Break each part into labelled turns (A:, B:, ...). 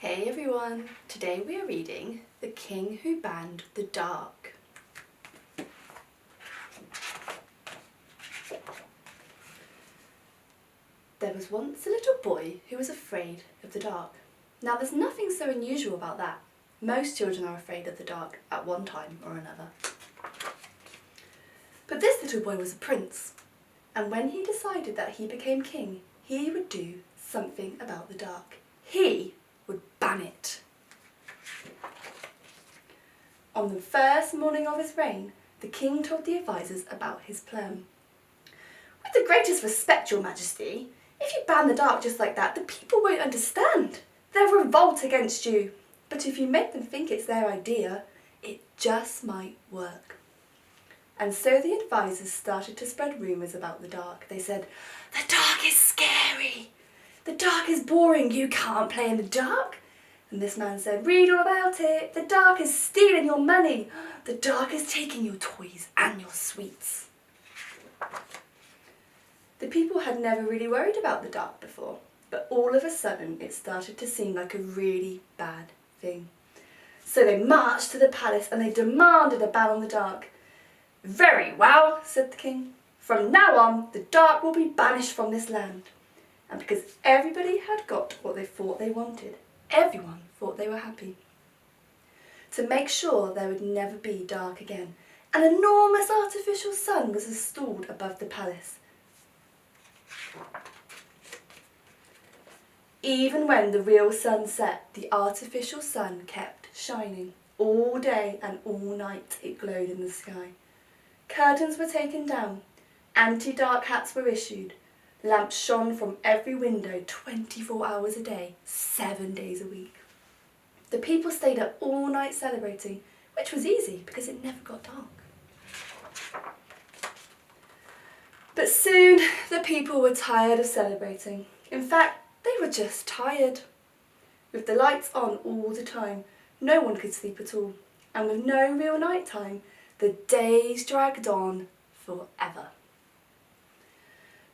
A: Hey everyone! Today we are reading The King Who Banned the Dark. There was once a little boy who was afraid of the dark. Now there's nothing so unusual about that. Most children are afraid of the dark at one time or another. But this little boy was a prince, and when he decided that he became king, he would do something about the dark. He would ban it. On the first morning of his reign, the king told the advisors about his plan. "With the greatest respect, your majesty, if you ban the dark just like that, the people won't understand. They'll revolt against you. But if you make them think it's their idea, it just might work." And so the advisors started to spread rumours about the dark. They said, "The dark is scary. The dark is boring. You can't play in the dark." And this man said, "Read all about it. The dark is stealing your money. The dark is taking your toys and your sweets." The people had never really worried about the dark before, but all of a sudden it started to seem like a really bad thing. So they marched to the palace and they demanded a ban on the dark. "Very well," said the king. "From now on, the dark will be banished from this land." And because everybody had got what they thought they wanted, everyone thought they were happy. To make sure there would never be dark again, an enormous artificial sun was installed above the palace. Even when the real sun set, the artificial sun kept shining. All day and all night it glowed in the sky. Curtains were taken down, anti-dark hats were issued, lamps shone from every window 24 hours a day, 7 days a week. The people stayed up all night celebrating, which was easy because it never got dark. But soon the people were tired of celebrating. In fact, they were just tired. With the lights on all the time, no one could sleep at all. And with no real night time, the days dragged on forever.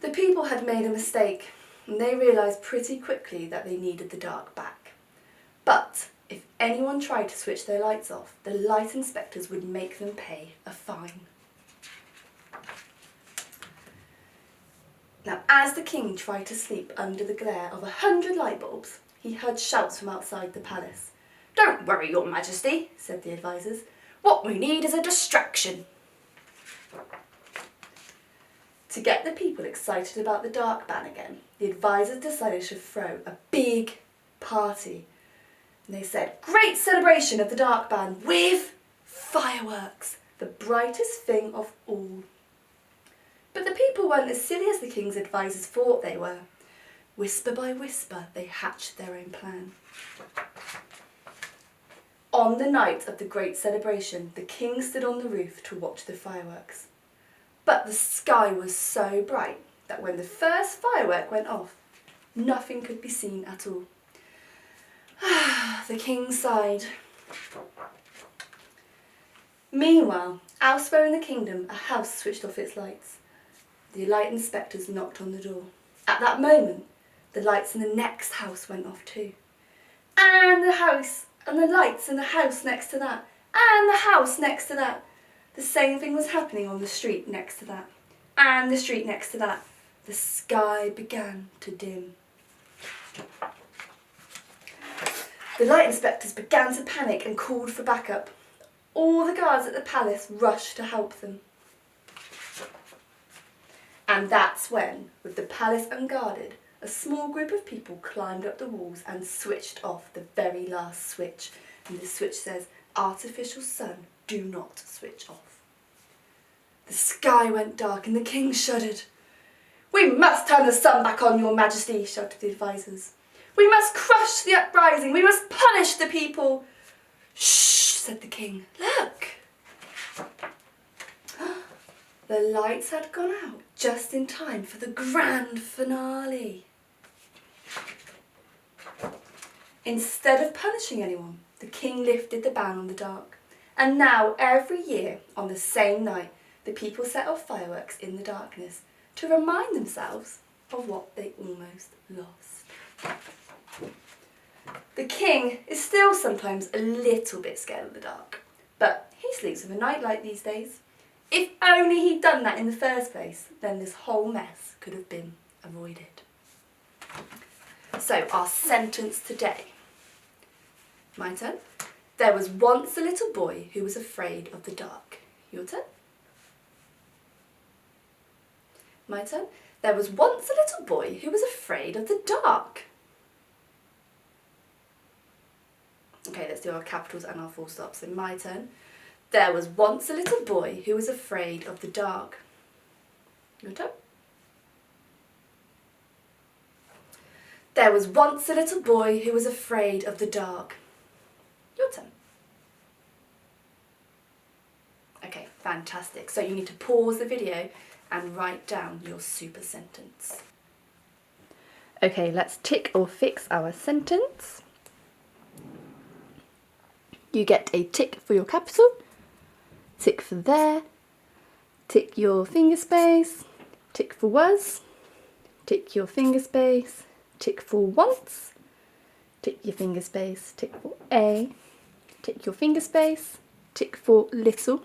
A: The people had made a mistake, and they realised pretty quickly that they needed the dark back. But if anyone tried to switch their lights off, the light inspectors would make them pay a fine. Now, as the king tried to sleep under the glare of 100 light bulbs, he heard shouts from outside the palace. "Don't worry, your majesty," said the advisors. "What we need is a distraction." To get the people excited about the dark ban again, the advisors decided to throw a big party. And they said, "Great celebration of the dark ban with fireworks, the brightest thing of all." But the people weren't as silly as the king's advisors thought they were. Whisper by whisper, they hatched their own plan. On the night of the great celebration, the king stood on the roof to watch the fireworks. But the sky was so bright that when the first firework went off, nothing could be seen at all. The king sighed. Meanwhile, elsewhere in the kingdom, a house switched off its lights. The light inspectors knocked on the door. At that moment, the lights in the next house went off too. And the house, and the lights in the house next to that, and the house next to that. The same thing was happening on the street next to that, and the street next to that. The sky began to dim. The light inspectors began to panic and called for backup. All the guards at the palace rushed to help them. And that's when, with the palace unguarded, a small group of people climbed up the walls and switched off the very last switch. And the switch says, "Artificial sun, do not switch off." The sky went dark and the king shuddered. "We must turn the sun back on, your majesty," shouted the advisors. "We must crush the uprising. We must punish the people." "Shh," said the king. "Look." The lights had gone out just in time for the grand finale. Instead of punishing anyone, the king lifted the ban on the dark. And now, every year, on the same night, the people set off fireworks in the darkness to remind themselves of what they almost lost. The king is still sometimes a little bit scared of the dark, but he sleeps with a nightlight these days. If only he'd done that in the first place, then this whole mess could have been avoided. So, our sentence today. My turn. There was once a little boy who was afraid of the dark. Your turn. My turn. There was once a little boy who was afraid of the dark. Okay, let's do our capitals and our full stops. So my turn. There was once a little boy who was afraid of the dark. Your turn. There was once a little boy who was afraid of the dark. Your turn. Okay, fantastic. So you need to pause the video and write down your super sentence. Okay, let's tick or fix our sentence. You get a tick for your capital, tick for there, tick your finger space, tick for was, tick your finger space, tick for once, tick your finger space, tick for a, tick your finger space, tick for little,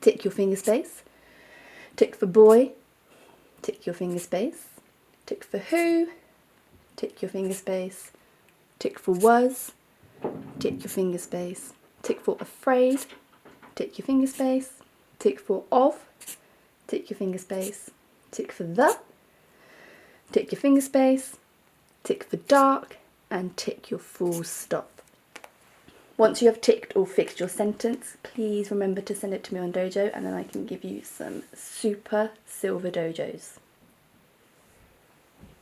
A: tick your finger space, tick for boy, tick your finger space, tick for who, tick your finger space, tick for was, tick your finger space, tick for afraid, tick your finger space, tick for of, tick your finger space, tick for the, tick your finger space, tick for dark, and tick your full stop. Once you have ticked or fixed your sentence, please remember to send it to me on Dojo, and then I can give you some super silver dojos.